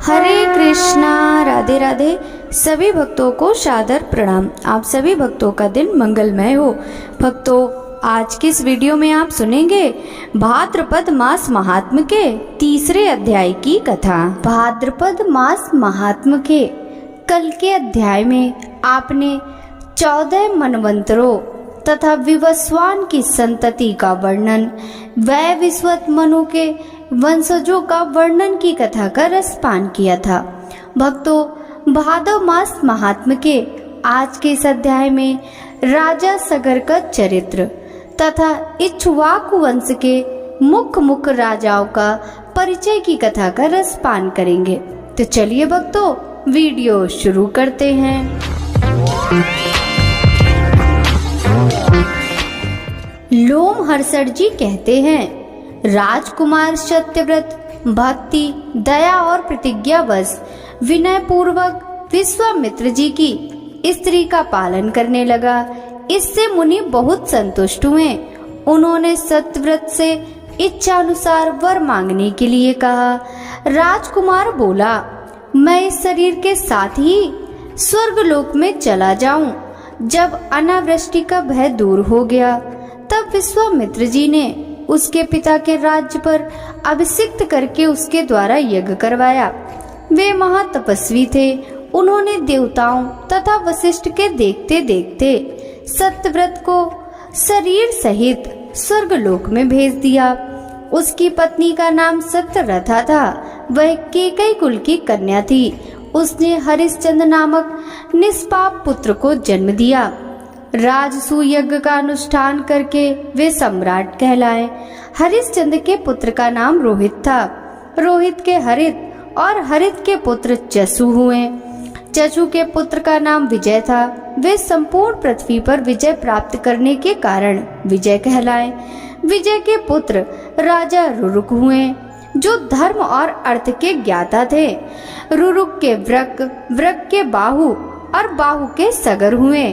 हरे कृष्णा, राधे राधे। सभी भक्तों को सादर प्रणाम। आप सभी भक्तों का दिन मंगलमय हो। भक्तों, आज की इस वीडियो में आप सुनेंगे भाद्रपद मास महात्म्य के तीसरे अध्याय की कथा। भाद्रपद मास महात्म्य के कल के अध्याय में आपने 14 मनवंतरों तथा विवस्वान की संतति का वर्णन, वैवस्वत मनु के वंशजों का वर्णन की कथा का रसपान किया था। भक्तों, भादव मास महात्म्य के आज के इस अध्याय में राजा सगर का चरित्र तथा इक्ष्वाकु वंश के मुख्य राजाओं का परिचय की कथा का रसपान करेंगे। तो चलिए भक्तों, वीडियो शुरू करते हैं। लोमहर्षण जी कहते हैं, राजकुमार सत्यव्रत भक्ति, दया और प्रतिज्ञावश विनय पूर्वक विश्वामित्र जी की स्त्री का पालन करने लगा। इससे मुनि बहुत संतुष्ट हुए। उन्होंने सत्यव्रत से इच्छा अनुसार वर मांगने के लिए कहा। राजकुमार बोला, मैं इस शरीर के साथ ही स्वर्गलोक में चला जाऊं। जब अनावृष्टि का भय दूर हो गया, तब विश्वामित्र जी ने उसके पिता के राज्य पर अभिषिक्त करके उसके द्वारा यज्ञ करवाया। वे महातपस्वी थे। उन्होंने देवताओं तथा वशिष्ठ के देखते देखते सत्यव्रत को शरीर सहित स्वर्गलोक में भेज दिया। उसकी पत्नी का नाम सत्यव्रता था। वह केकई कुल की कन्या थी। उसने हरिश्चंद्र नामक निष्पाप पुत्र को जन्म दिया। राजसू यज्ञ का अनुष्ठान करके वे सम्राट कहलाए। हरिश्चंद्र के पुत्र का नाम रोहित था। रोहित के हरित और हरित के पुत्र जसु हुए। जसु के पुत्र का नाम विजय था। वे संपूर्ण पृथ्वी पर विजय प्राप्त करने के कारण विजय कहलाए। विजय के पुत्र राजा रुरुक हुए, जो धर्म और अर्थ के ज्ञाता थे। रुरुक के व्रक, व्रक के बाहु और बाहु के सगर हुए।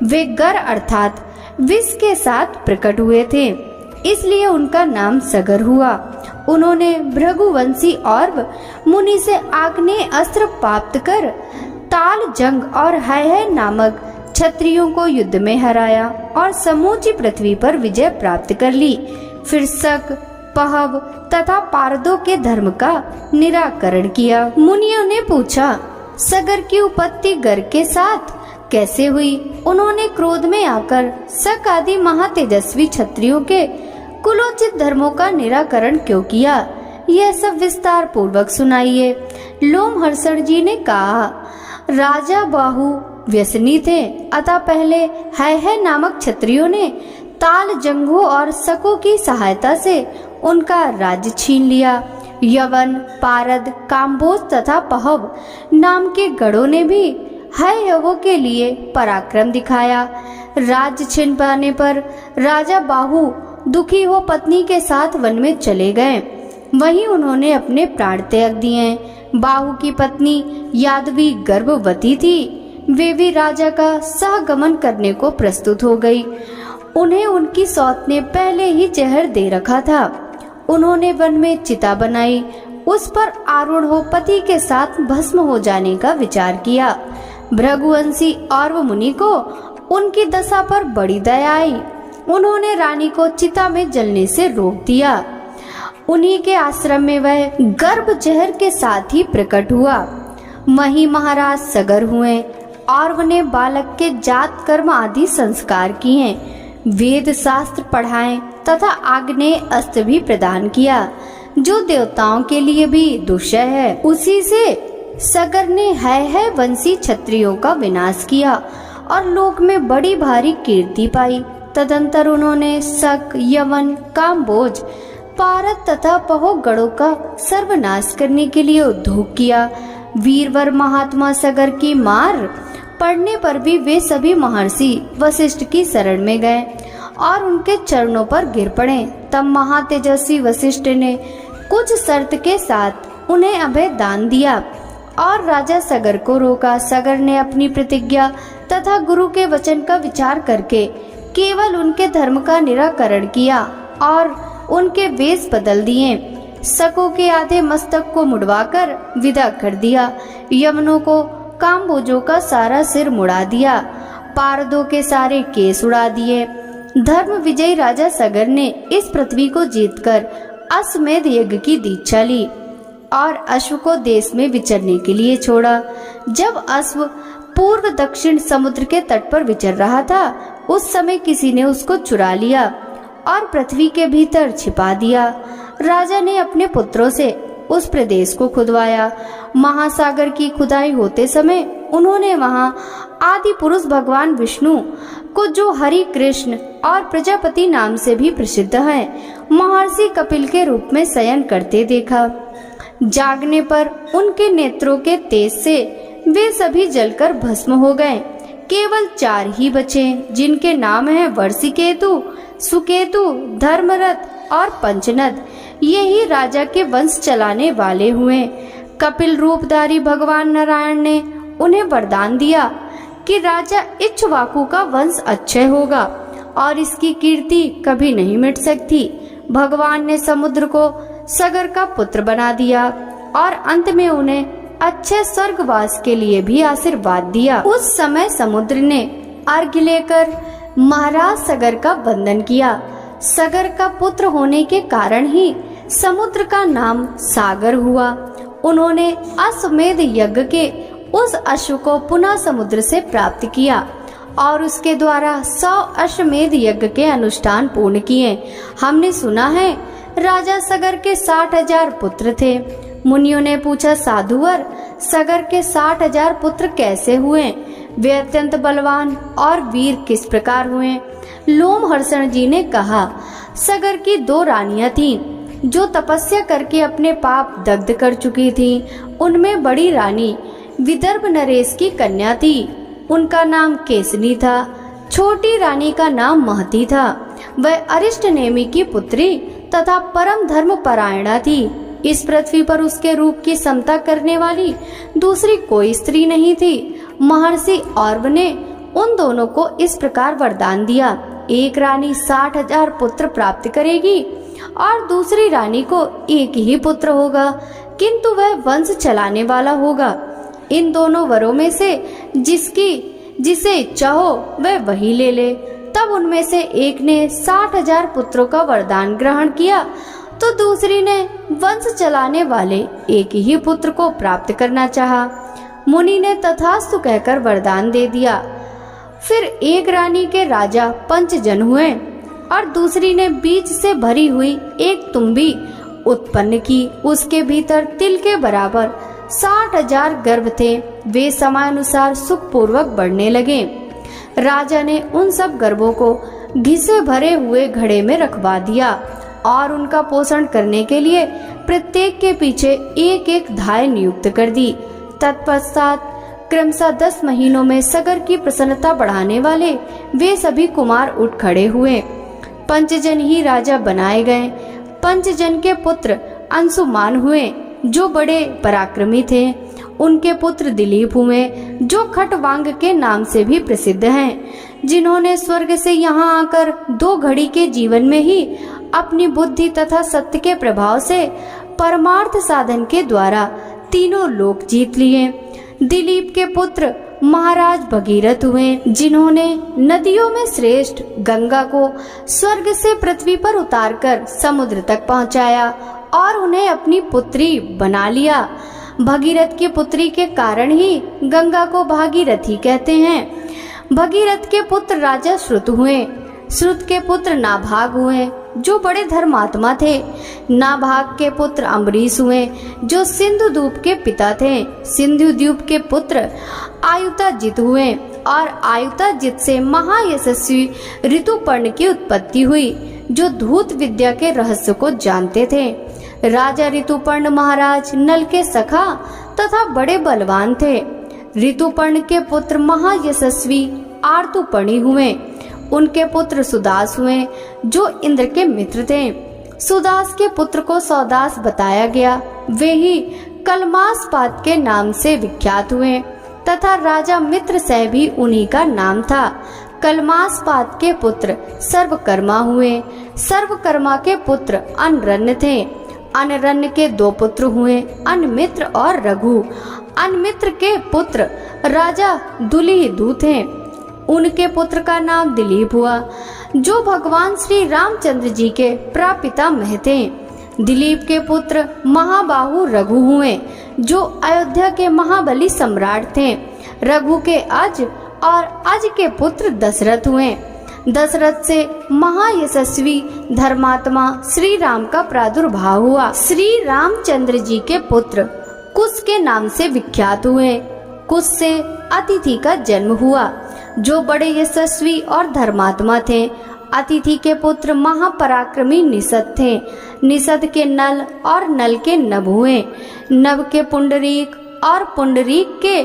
वे गर अर्थात विष के साथ प्रकट हुए थे, इसलिए उनका नाम सगर हुआ। उन्होंने भृगुवंशी और मुनि से आग्नेय अस्त्र प्राप्त कर ताल जंग और है नामक क्षत्रियों को युद्ध में हराया और समूची पृथ्वी पर विजय प्राप्त कर ली। फिर शक, पहव तथा पारदों के धर्म का निराकरण किया। मुनियों ने पूछा, सगर की उत्पत्ति गर के साथ कैसे हुई? उन्होंने क्रोध में आकर शक आदि महातेजस्वी क्षत्रियों के कुलोचित धर्मों का निराकरण क्यों किया? यह सब विस्तार पूर्वक सुनाइए। लोमहर्षण जी ने कहा, राजा बाहु व्यसनी थे, अतः पहले है नामक क्षत्रियों ने ताल जंगों और शकों की सहायता से उनका राज्य छीन लिया। यवन, पारद, काम्बोज तथा पहव नाम के गढ़ों ने भी हयवों के लिए पराक्रम दिखाया। राज्य छीन पाने पर राजा बाहु दुखी हो पत्नी के साथ वन में चले गए। वहीं उन्होंने अपने प्राण त्याग दिए। बाहु की पत्नी यादवी गर्भवती थी। वे भी राजा का सहगमन करने को प्रस्तुत हो गई। उन्हें उनकी सौत ने पहले ही जहर दे रखा था। उन्होंने वन में चिता बनाई, उस पर आरूढ़ हो पति के साथ भस्म हो जाने का विचार किया। भृगुवंशी और मुनि को उनकी दशा पर बड़ी दया आई। उन्होंने रानी को चिता में जलने से रोक दिया। उन्हीं के आश्रम में वह गर्भ जहर के साथ ही प्रकट हुआ। वहीं महाराज सगर हुए और उन्हें बालक के जात कर्म आदि संस्कार किए। वेद शास्त्र पढ़ाए तथा आग्नेय अस्त्र भी प्रदान किया, जो देवताओं के लिए भी दुष्य है। उसी से सगर ने है वंशी क्षत्रियों का विनाश किया और लोक में बड़ी भारी कीर्ति पाई। तदंतर उन्होंने शक, यवन, काम्बोज, पारद तथा पहो गढ़ों का सर्वनाश करने के लिए उद्योग किया। वीरवर महात्मा सगर की मार पड़ने पर भी वे सभी महर्षि वशिष्ठ की शरण में गए और उनके चरणों पर गिर पड़े। तब महातेजस्वी वशिष्ठ ने कुछ शर्त के साथ उन्हें अभय दान दिया और राजा सगर को रोका। सगर ने अपनी प्रतिज्ञा तथा गुरु के वचन का विचार करके केवल उनके धर्म का निराकरण किया और उनके वेश बदल दिए। सको के आधे मस्तक को मुड़वाकर विदा कर दिया। यमनों को काम्बोजों का सारा सिर मुड़ा दिया। पारदों के सारे केस उड़ा दिए। धर्म विजयी राजा सगर ने इस पृथ्वी को जीतकर अश्वमेध यज्ञ की दीक्षा ली और अश्व को देश में विचरने के लिए छोड़ा। जब अश्व पूर्व दक्षिण समुद्र के तट पर विचर रहा था, उस समय किसी ने उसको चुरा लिया और पृथ्वी के भीतर छिपा दिया। राजा ने अपने पुत्रों से उस प्रदेश को खुदवाया। महासागर की खुदाई होते समय उन्होंने वहां आदि पुरुष भगवान विष्णु को, जो हरि कृष्ण और प्रजापति नाम से भी प्रसिद्ध हैं, महर्षि कपिल के रूप में शयन करते देखा। जागने पर उनके नेत्रों के तेज से वे सभी जलकर भस्म हो गए। केवल 4 ही बचे, जिनके नाम हैं वर्षिकेतु, सुकेतु, धर्मरथ और पंचनद। यही राजा के वंश चलाने वाले हुए। कपिल रूपधारी भगवान नारायण ने उन्हें वरदान दिया कि राजा इक्ष्वाकु का वंश अक्षय होगा और इसकी कीर्ति कभी नहीं मिट सकती। भगवान ने समुद्र को सगर का पुत्र बना दिया और अंत में उन्हें अच्छे स्वर्गवास के लिए भी आशीर्वाद दिया। उस समय समुद्र ने अर्घ्य लेकर महाराज सगर का वंदन किया। सगर का पुत्र होने के कारण ही समुद्र का नाम सागर हुआ। उन्होंने अश्वमेध यज्ञ के उस अश्व को पुनः समुद्र से प्राप्त किया और उसके द्वारा 100 अश्वमेध यज्ञ के अनुष्ठान पूर्ण किए। हमने सुना है राजा सगर के 60,000 पुत्र थे। मुनियों ने पूछा, साधुवर, सगर के 60,000 पुत्र कैसे हुए? वे अत्यंत बलवान और वीर किस प्रकार हुए? लोमहर्षण जी ने कहा, सगर की 2 रानियां थीं जो तपस्या करके अपने पाप दग्ध कर चुकी थीं। उनमें बड़ी रानी विदर्भ नरेश की कन्या थी, उनका नाम केसनी था। छोटी रानी का नाम महती था। वह अरिष्ट नेमि की पुत्री तथा परम धर्म परायणा थी। इस पृथ्वी पर उसके रूप की समता करने वाली दूसरी कोई स्त्री नहीं थी। महर्षि औरव ने उन दोनों को इस प्रकार वरदान दिया, एक रानी 60,000 पुत्र प्राप्त करेगी और दूसरी रानी को एक ही पुत्र होगा, किंतु वह वंश चलाने वाला होगा। इन दोनों वरों में से जिसे चाहो वह वही ले ले। तब उनमें से एक ने 60,000 पुत्रों का वरदान ग्रहण किया तो दूसरी ने वंश चलाने वाले एक ही पुत्र को प्राप्त करना चाहा। मुनि ने तथास्तु कहकर वरदान दे दिया। फिर एक रानी के राजा पंचजन हुए और दूसरी ने बीज से भरी हुई एक तुम्बी उत्पन्न की। उसके भीतर तिल के बराबर 60,000 गर्भ थे। वे समयानुसार सुखपूर्वक बढ़ने लगे। राजा ने उन सब गर्भों को घिसे भरे हुए घड़े में रखवा दिया और उनका पोषण करने के लिए प्रत्येक के पीछे एक एक धाय नियुक्त कर दी। तत्पश्चात क्रमशः 10 महीनों में सगर की प्रसन्नता बढ़ाने वाले वे सभी कुमार उठ खड़े हुए। पंचजन ही राजा बनाए गए। पंचजन के पुत्र अंशुमान हुए जो बड़े पराक्रमी थे। उनके पुत्र दिलीप हुए जो खटवांग के नाम से भी प्रसिद्ध हैं, जिन्होंने स्वर्ग से यहाँ आकर 2 घड़ी के जीवन में ही अपनी बुद्धि तथा सत्य के प्रभाव से परमार्थ साधन के द्वारा तीनों लोक जीत लिए। दिलीप के पुत्र महाराज भगीरथ हुए, जिन्होंने नदियों में श्रेष्ठ गंगा को स्वर्ग से पृथ्वी पर उतारकर समुद्र तक पहुंचाया और उन्हें अपनी पुत्री बना लिया। भगीरथ की पुत्री के कारण ही गंगा को भागीरथी कहते हैं। भगीरथ के पुत्र राजा श्रुत हुए। श्रुत के पुत्र नाभाग हुए जो बड़े धर्मात्मा थे। नाभाग के पुत्र अम्बरीश हुए जो सिंधु द्वीप के पिता थे। सिंधु द्वीप के पुत्र आयुताजित हुए और आयुताजित से महायशस्वी ऋतुपर्ण की उत्पत्ति हुई जो धूत विद्या के रहस्य को जानते थे। राजा ऋतुपर्ण महाराज नल के सखा तथा बड़े बलवान थे। ऋतुपर्ण के पुत्र महायशस्वी आर्तुपर्णी हुए। उनके पुत्र सुदास हुए जो इंद्र के मित्र थे। सुदास के पुत्र को सौदास बताया गया। वे ही कलमासपात के नाम से विख्यात हुए तथा राजा मित्र से भी उन्हीं का नाम था। कलमासपात के पुत्र सर्वकर्मा हुए। सर्वकर्मा के पुत्र अनरण्य थे। अनरण्य के 2 पुत्र हुए, अनमित्र और रघु। अनमित्र के पुत्र राजा दुलीदु थे। उनके पुत्र का नाम दिलीप हुआ, जो भगवान श्री रामचंद्र जी के प्रापितामह थे। दिलीप के पुत्र महाबाहु रघु हुए, जो अयोध्या के महाबली सम्राट थे। रघु के अज और अज के पुत्र दशरथ हुए। दशरथ से महायशस्वी धर्मात्मा श्री राम का प्रादुर्भाव हुआ। श्री रामचंद्र जी के पुत्र कुश के नाम से विख्यात हुए। कुश से अतिथि का जन्म हुआ, जो बड़े यशस्वी और धर्मात्मा थे। अतिथि के पुत्र महापराक्रमी निषद थे। निषद के नल और नल के नभ हुए। नभ के पुंडरीक और पुंडरीक के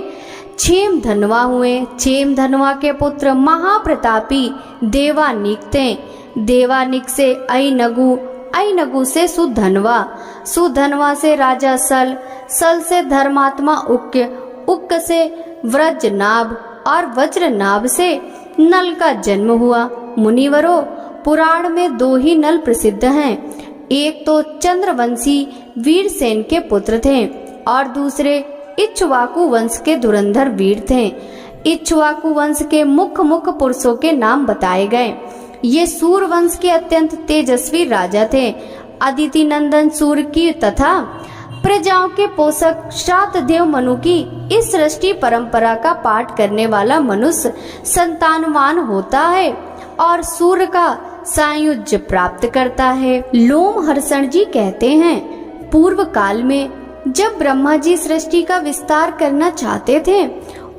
क्षेम धनवा हुए। क्षेम धनवा के पुत्र महाप्रतापी देवानिक थे। देवानिक से अइनगु, अइनगु से सुधनवा, सुधनवा से राजा सल, सल से धर्मात्मा उक्य, उक्य से व्रजनाभ और वज्रनाभ से नल का जन्म हुआ। मुनिवरों, पुराण में 2 ही नल प्रसिद्ध हैं। एक तो चंद्रवंशी वीरसेन के पुत्र थे और दूसरे इक्ष्वाकु वंश के धुरंधर वीर थे। इक्ष्वाकु वंश के मुख्य पुरुषों के नाम बताए गए। ये सूर वंश के अत्यंत तेजस्वी राजा थे। अदिति नंदन सूर की तथा प्रजाओं के पोषक श्रातदेव मनु की इस सृष्टि परंपरा का पाठ करने वाला मनुष्य संतानवान होता है और सूर्य का सायुज्य प्राप्त करता है। लोमहर्षण जी कहते हैं, पूर्व काल में जब ब्रह्मा जी सृष्टि का विस्तार करना चाहते थे,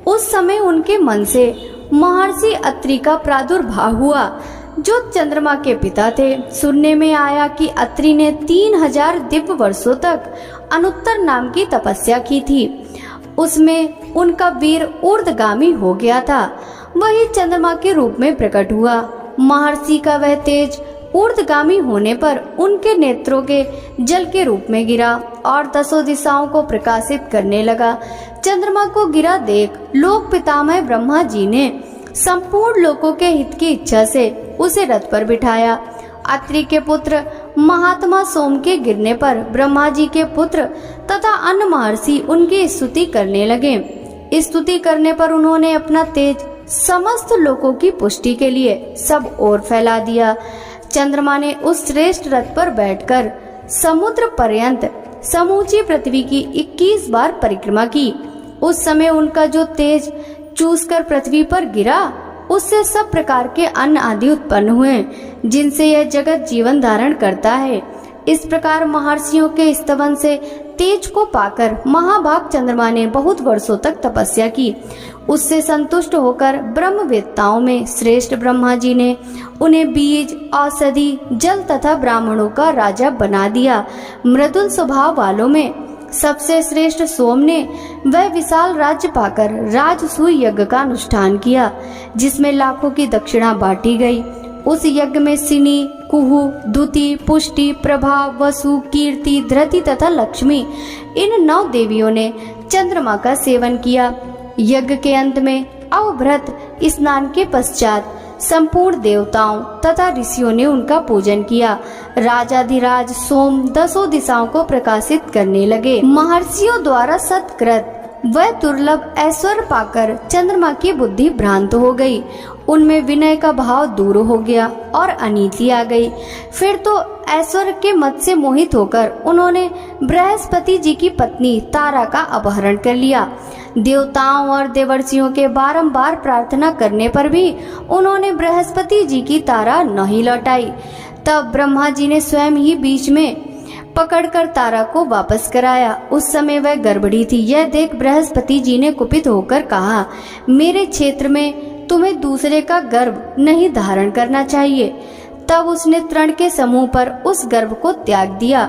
उस समय उनके मन से महर्षि अत्रि का प्रादुर्भाव हुआ, जो चंद्रमा के पिता थे। सुनने में आया कि अत्रि ने 3000 दिव्य वर्षों तक अनुत्तर नाम की तपस्या की थी। उसमें उनका वीर ऊर्ध्वगामी हो गया था। वही चंद्रमा के रूप में प्रकट हुआ। महर्षि का वह तेज ऊर्ध्वगामी होने पर उनके नेत्रों के जल के रूप में गिरा और 10 दिशाओं को प्रकाशित करने लगा। चंद्रमा को गिरा देख लोक पितामह ब्रह्मा जी ने संपूर्ण लोकों के हित की इच्छा से उसे रथ पर बिठाया। अत्रि के पुत्र महात्मा सोम के गिरने पर ब्रह्मा जी के पुत्र तथा अन्य महर्षि उनकी स्तुति करने लगे। स्तुति करने पर उन्होंने अपना तेज समस्त लोकों की पुष्टि के लिए सब ओर फैला दिया। चंद्रमा ने उस श्रेष्ठ रथ पर बैठकर समुद्र पर्यंत समूची पृथ्वी की 21 बार परिक्रमा की। उस समय उनका जो तेज चूसकर पृथ्वी पर गिरा, उससे सब प्रकार के अन्न आदि उत्पन्न हुए, जिनसे यह जगत जीवन धारण करता है। इस प्रकार महर्षियों के स्तवन से तेज को पाकर महाभाग चंद्रमा ने बहुत वर्षों तक तपस्या की। उससे संतुष्ट होकर ब्रह्मवेत्ताओं में श्रेष्ठ ब्रह्मा जी ने उन्हें बीज, औषधि, जल तथा ब्राह्मणों का राजा बना दिया। मृदुल स्वभाव वालों में सबसे श्रेष्ठ सोम ने वह विशाल राज्य पाकर राजसूय यज्ञ का अनुष्ठान किया, जिसमें लाखों की दक्षिणा बांटी गई। उस यज्ञ में सिनी, कुहू, दुति, पुष्टि, प्रभा, वसु, कीर्ति, धृति तथा लक्ष्मी, इन 9 देवियों ने चंद्रमा का सेवन किया। यज्ञ के अंत में अवभृत स्नान के पश्चात संपूर्ण देवताओं तथा ऋषियों ने उनका पूजन किया। राजाधिराज सोम 10 दिशाओं को प्रकाशित करने लगे। महर्षियों द्वारा सत्कृत वह दुर्लभ ऐश्वर्य पाकर चंद्रमा की बुद्धि भ्रांत हो गई। उनमें विनय का भाव दूर हो गया और अनीति आ गई। फिर तो ऐश्वर्य के मद से मोहित होकर उन्होंने बृहस्पति जी की पत्नी तारा का अपहरण कर लिया। देवताओं और देवर्षियों के बारंबार प्रार्थना करने पर भी उन्होंने बृहस्पति जी की तारा नहीं लौटाई। तब ब्रह्मा जी ने स्वयं ही बीच में पकड़कर तारा को वापस कराया। उस समय वह गर्भवती थी। यह देख बृहस्पति जी ने कुपित होकर कहा, मेरे क्षेत्र में तुम्हें दूसरे का गर्भ नहीं धारण करना चाहिए। तब उसने तृण के समूह पर उस गर्भ को त्याग दिया।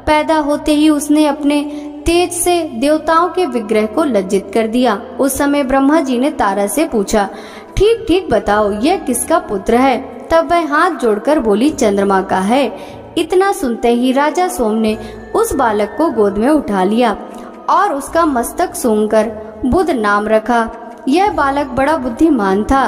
पैदा होते ही उसने अपने तेज से देवताओं के विग्रह को लज्जित कर दिया। उस समय ब्रह्मा जी ने तारा से पूछा, ठीक ठीक बताओ, यह किसका पुत्र है? तब वह हाथ जोड़कर बोली, चंद्रमा का है। इतना सुनते ही राजा सोम ने उस बालक को गोद में उठा लिया और उसका मस्तक सूंघकर बुध नाम रखा। यह बालक बड़ा बुद्धिमान था।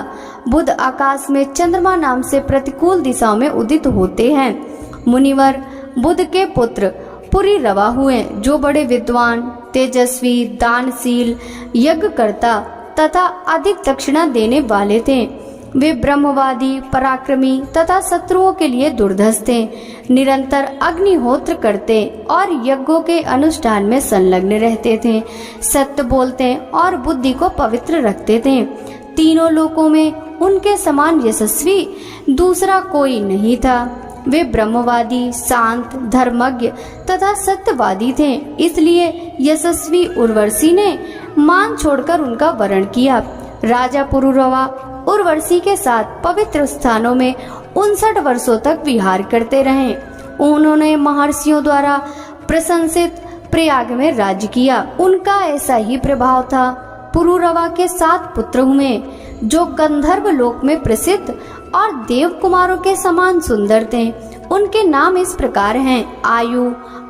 बुध आकाश में चंद्रमा नाम से प्रतिकूल दिशाओं में उदित होते हैं। मुनिवर, बुध के पुत्र पुरीरवा हुए, जो बड़े विद्वान, तेजस्वी, दानशील, यज्ञकर्ता तथा अधिक दक्षिणा देने वाले थे। वे ब्रह्मवादी, पराक्रमी तथा शत्रुओं के लिए दुर्धर्ष थे। निरंतर अग्निहोत्र करते और यज्ञों के अनुष्ठान में संलग्न रहते थे। सत्य बोलते और बुद्धि को पवित्र रखते थे। तीनों लोकों में उनके समान यशस्वी दूसरा कोई नहीं था। वे ब्रह्मवादी, शांत, धर्मज्ञ तथा सत्यवादी थे। इसलिए यशस्वी उर्वशी ने मान छोड़कर उनका वरण किया। राजा पुरूरवा उर्वशी के साथ पवित्र स्थानों में 59 वर्षों तक विहार करते रहे। उन्होंने महर्षियों द्वारा प्रशंसित प्रयाग में राज्य किया। उनका ऐसा ही प्रभाव था। पुरूरवा के 7 पुत्र हुए, जो गंधर्व लोक में प्रसिद्ध और देव कुमारों के समान सुंदर थे। उनके नाम इस प्रकार हैं: आयु,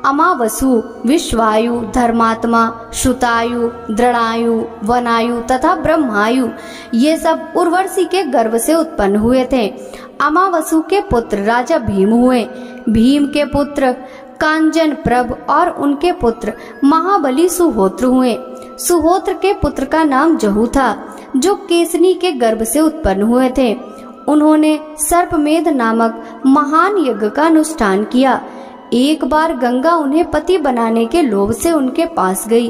अमावसु, विश्वायु, धर्मात्मा, श्रुतायु, दृढ़ायु, वनायु तथा ब्रह्मायु। ये सब उर्वशी के गर्भ से उत्पन्न हुए थे। अमावसु के पुत्र राजा भीम हुए। भीम के पुत्र कांजन प्रभ और उनके पुत्र महाबली सुहोत्र हुए। सुहोत्र के पुत्र का नाम जहू था, जो केसनी के गर्भ से उत्पन्न हुए थे। उन्होंने सर्पमेध नामक महान यज्ञ का अनुष्ठान किया। एक बार गंगा उन्हें पति बनाने के लोभ से उनके पास गई,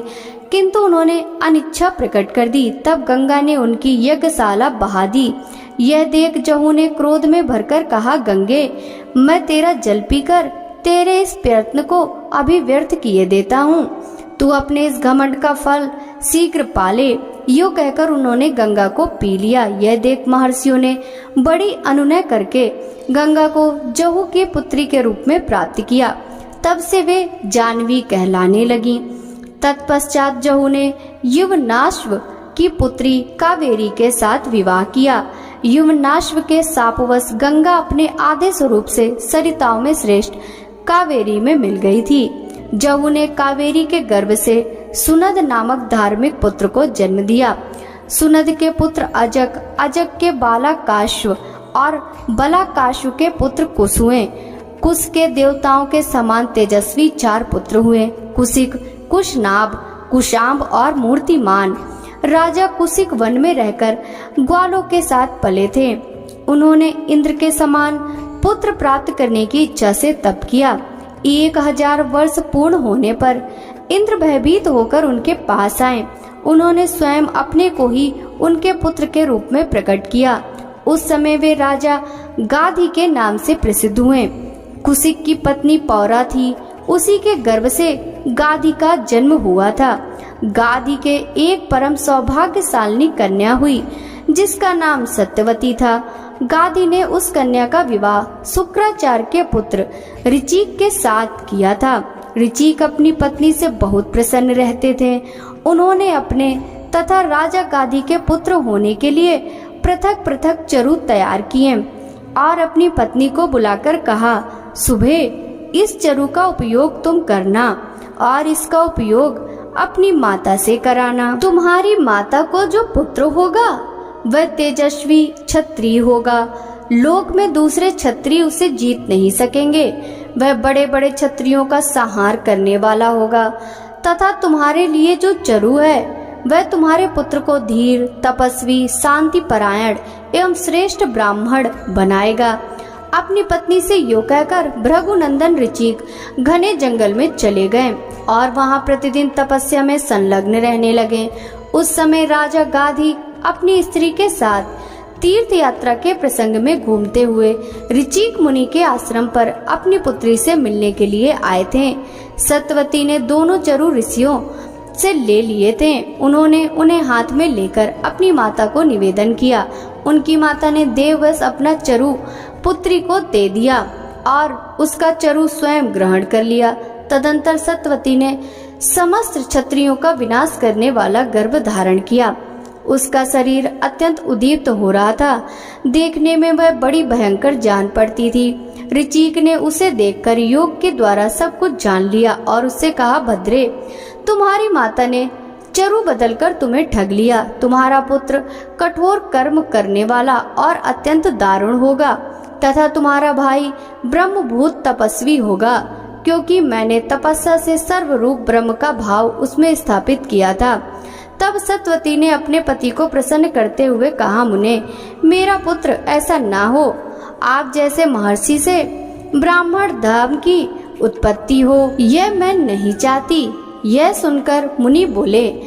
किंतु उन्होंने अनिच्छा प्रकट कर दी। तब गंगा ने उनकी यज्ञशाला बहा दी। यह देख जहू ने क्रोध में भरकर कहा, गंगे, मैं तेरा जल पीकर तेरे इस प्रयत्न को अभी व्यर्थ किए देता हूँ। तू अपने इस घमंड का फल शीघ्र पाले। यूँ कहकर उन्होंने गंगा को पी लिया। यह देख महर्षियों ने बड़ी अनुनय करके गंगा को जहू की पुत्री के रूप में प्राप्त किया। तब से वे जानवी कहलाने लगी। तत्पश्चात जहू ने युवनाश्व की पुत्री कावेरी के साथ विवाह किया। युवनाश्व के शापवश गंगा अपने आधे स्वरूप से सरिताओं में श्रेष्ठ कावेरी में मिल गई थी। जहू ने कावेरी के गर्भ से सुनद नामक धार्मिक पुत्र को जन्म दिया। सुनद के पुत्र अजक, अजक के बालाकाश्व और बलाकाश्व के पुत्र कुश हुए। कुश के देवताओं के समान तेजस्वी 4 पुत्र हुए: कुशिक, कुशनाभ, कुशाम्ब और मूर्तिमान। राजा कुशिक वन में रहकर ग्वालों के साथ पले थे। उन्होंने इंद्र के समान पुत्र प्राप्त करने की इच्छा से तप किया। 1000 वर्ष पूर्ण होने पर इंद्र भयभीत होकर उनके पास आए। उन्होंने स्वयं अपने को ही उनके पुत्र के रूप में प्रकट किया। उस समय वे राजा गाधी के नाम से प्रसिद्ध हुए। कुशिक की पत्नी पौरा थी। उसी के गर्भ से गाधी का जन्म हुआ था। गाधी के एक परम सौभाग्यशालिनी कन्या हुई, जिसका नाम सत्यवती था। गाधी ने उस कन्या का विवाह शुक्राचार्य के पुत्र ऋचिक के साथ किया था। ऋचिक अपनी पत्नी से बहुत प्रसन्न रहते थे। उन्होंने अपने तथा राजा गाधी के पुत्र होने के लिए पृथक पृथक चरु तैयार किए और अपनी पत्नी को बुलाकर कहा, सुबह इस चरु का उपयोग तुम करना और इसका उपयोग अपनी माता से कराना। तुम्हारी माता को जो पुत्र होगा वह तेजस्वी क्षत्रिय होगा। लोक में दूसरे क्षत्रिय उसे जीत नहीं सकेंगे। वह बड़े बड़े क्षत्रियों का संहार करने वाला होगा तथा तुम्हारे लिए जो चरु है वह तुम्हारे पुत्र को धीर, तपस्वी, शांति परायण एवं श्रेष्ठ ब्राह्मण बनाएगा। अपनी पत्नी से यो कहकर भृगुनंदन ऋचिक घने जंगल में चले गए और वहां प्रतिदिन तपस्या में संलग्न रहने लगे। उस समय राजा गाधी अपनी स्त्री के साथ तीर्थ यात्रा के प्रसंग में घूमते हुए ऋचिक मुनि के आश्रम पर अपनी पुत्री से मिलने के लिए आए थे। सत्यवती ने दोनों चरु ऋषियों से ले लिए थे। उन्होंने उन्हें हाथ में लेकर अपनी माता को निवेदन किया। उनकी माता ने देववश अपना चरु पुत्री को दे दिया और उसका चरु स्वयं ग्रहण कर लिया। तदंतर सत्यवती ने समस्त क्षत्रियों का विनाश करने वाला गर्भ धारण किया। उसका शरीर अत्यंत उद्दीप्त हो रहा था। देखने में वह बड़ी भयंकर जान पड़ती थी। ऋचिक ने उसे देखकर योग के द्वारा सब कुछ जान लिया और उससे कहा, भद्रे, तुम्हारी माता ने चरु बदलकर तुम्हें ठग लिया। तुम्हारा पुत्र कठोर कर्म करने वाला और अत्यंत दारुण होगा तथा तुम्हारा भाई ब्रह्मभूत तपस्वी होगा। क्योंकि मैंने तपस्या से सर्वरूप ब्रह्म का भाव उसमें स्थापित किया था। तब सत्यवती ने अपने पति को प्रसन्न करते हुए कहा, मुने, मेरा पुत्र ऐसा ना हो, आप जैसे महर्षि से ब्राह्मण धर्म की उत्पत्ति हो, यह मैं नहीं चाहती। यह सुनकर मुनि बोले,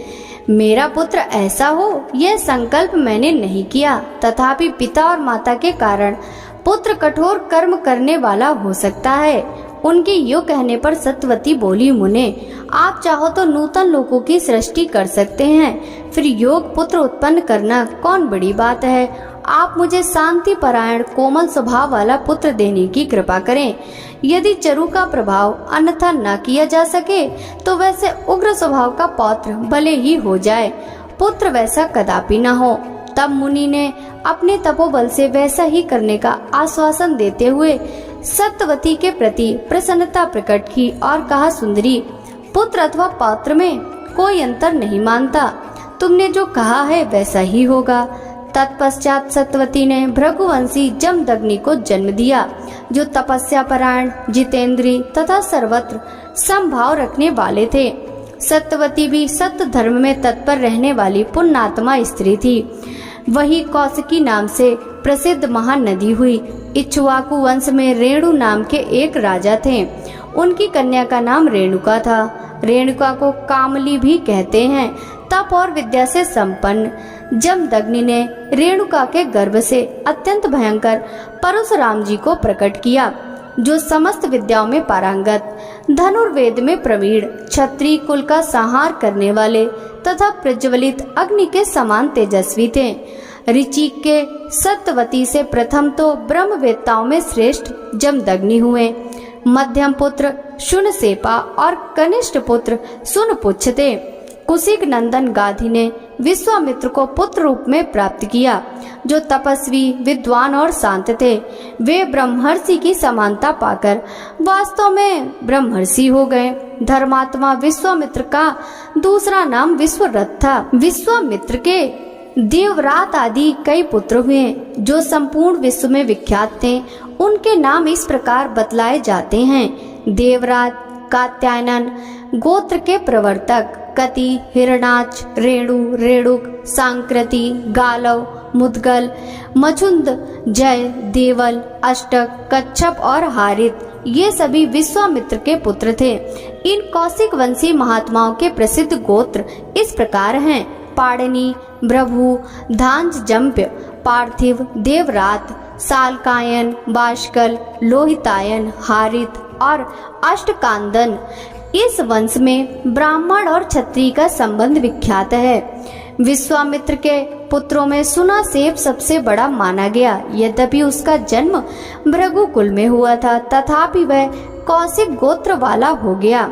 मेरा पुत्र ऐसा हो यह संकल्प मैंने नहीं किया, तथापि पिता और माता के कारण पुत्र कठोर कर्म करने वाला हो सकता है। उनके यो कहने पर सत्यवती बोली, मुने, आप चाहो तो नूतन लोकों की सृष्टि कर सकते हैं, फिर योग पुत्र उत्पन्न करना कौन बड़ी बात है। आप मुझे शांति परायण कोमल स्वभाव वाला पुत्र देने की कृपा करें। यदि चरु का प्रभाव अन्यथा न किया जा सके तो वैसे उग्र स्वभाव का पौत्र भले ही हो जाए, पुत्र वैसा कदापि न हो। तब मुनि ने अपने तपोबल से वैसा ही करने का आश्वासन देते हुए सत्यवती के प्रति प्रसन्नता प्रकट की और कहा, सुंदरी, पुत्र अथवा पौत्र में कोई अंतर नहीं मानता, तुमने जो कहा है वैसा ही होगा। तत्पश्चात सत्यवती ने भृगुवंशी जमदग्नि को जन्म दिया, जो तपस्या परायण, जितेंद्री तथा सर्वत्र समभाव रखने वाले थे। सत्यवती भी सत्य धर्म में तत्पर रहने वाली पुण्यात्मा स्त्री थी। वही कौशिकी नाम से प्रसिद्ध महानदी हुई। इक्ष्वाकु वंश में रेणु नाम के एक राजा थे। उनकी कन्या का नाम रेणुका था। रेणुका को कामली भी कहते हैं। तप और विद्या से संपन्न जमदग्नि ने रेणुका के गर्भ से अत्यंत भयंकर परशुराम जी को प्रकट किया, जो समस्त विद्याओं में पारंगत, धनुर्वेद में प्रवीण, क्षत्रिय कुल का संहार करने वाले तथा प्रज्वलित अग्नि के समान तेजस्वी थे। ऋचिक के सत्यवती से प्रथम तो ब्रह्मवेत्ताओं में श्रेष्ठ जमदग्नि हुए। मध्यम पुत्र शुनसेपा और कनिष्ठ पुत्र सुनपुच्छ थे। कुशिक नंदन गाधी ने विश्वामित्र को पुत्र रूप में प्राप्त किया, जो तपस्वी, विद्वान और शांत थे। वे ब्रह्मर्षि की समानता पाकर वास्तव में ब्रह्मर्षि हो गए। धर्मात्मा विश्वामित्र का दूसरा नाम विश्वरथ था। विश्वामित्र के देवरात आदि कई पुत्र हुए, जो संपूर्ण विश्व में विख्यात थे। उनके नाम इस प्रकार बतलाए जाते हैं। देवरात, कात्यायन गोत्र के प्रवर्तक, कति, हिरणाक्ष, रेणु, रेणुक, सांकृति, गालव, मुद्गल, मछुंद, जय, देवल, अष्टक, कच्छप और हारित, ये सभी विश्वामित्र के पुत्र थे। इन कौशिक वंशी महात्माओं के प्रसिद्ध गोत्र इस प्रकार हैं: पाणिनि, भृभु, धांजजम्प्य, पार्थिव, देवरात, सालकायन, बाष्कल, लोहितायन, हारित और अष्टकांदन। इस वंश में ब्राह्मण और क्षत्रिय का संबंध विख्यात है। विश्वामित्र के पुत्रों में सुनासेप सबसे बड़ा माना गया। यद्यपि उसका जन्म भृगुकुल में हुआ था, तथापि वह कौशिक गोत्र वाला हो गया।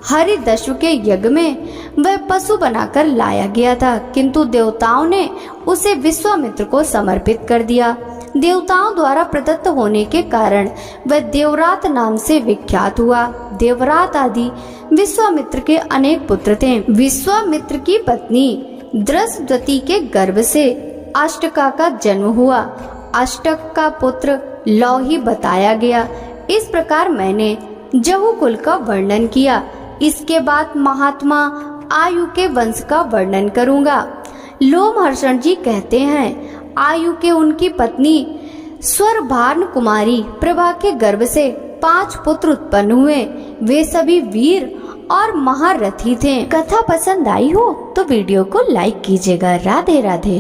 हरिदस्यु के यज्ञ में वह पशु बनाकर लाया गया था, किंतु देवताओं ने उसे विश्वामित्र को समर्पित कर दिया। देवताओं द्वारा प्रदत्त होने के कारण वह देवरात नाम से विख्यात हुआ। देवरात आदि विश्वामित्र के अनेक पुत्र थे। विश्वामित्र की पत्नी दृष्टवती के गर्भ से अष्टका का जन्म हुआ। अष्टक का पुत्र लौही बताया गया। इस प्रकार मैंने जहु कुल का वर्णन किया। इसके बाद महात्मा आयु के वंश का वर्णन करूंगा। लोमहर्षण जी कहते हैं, आयु के उनकी पत्नी स्वरभार्न कुमारी प्रभा के गर्भ से 5 पुत्र उत्पन्न हुए। वे सभी वीर और महारथी थे। कथा पसंद आई हो तो वीडियो को लाइक कीजिएगा। राधे राधे।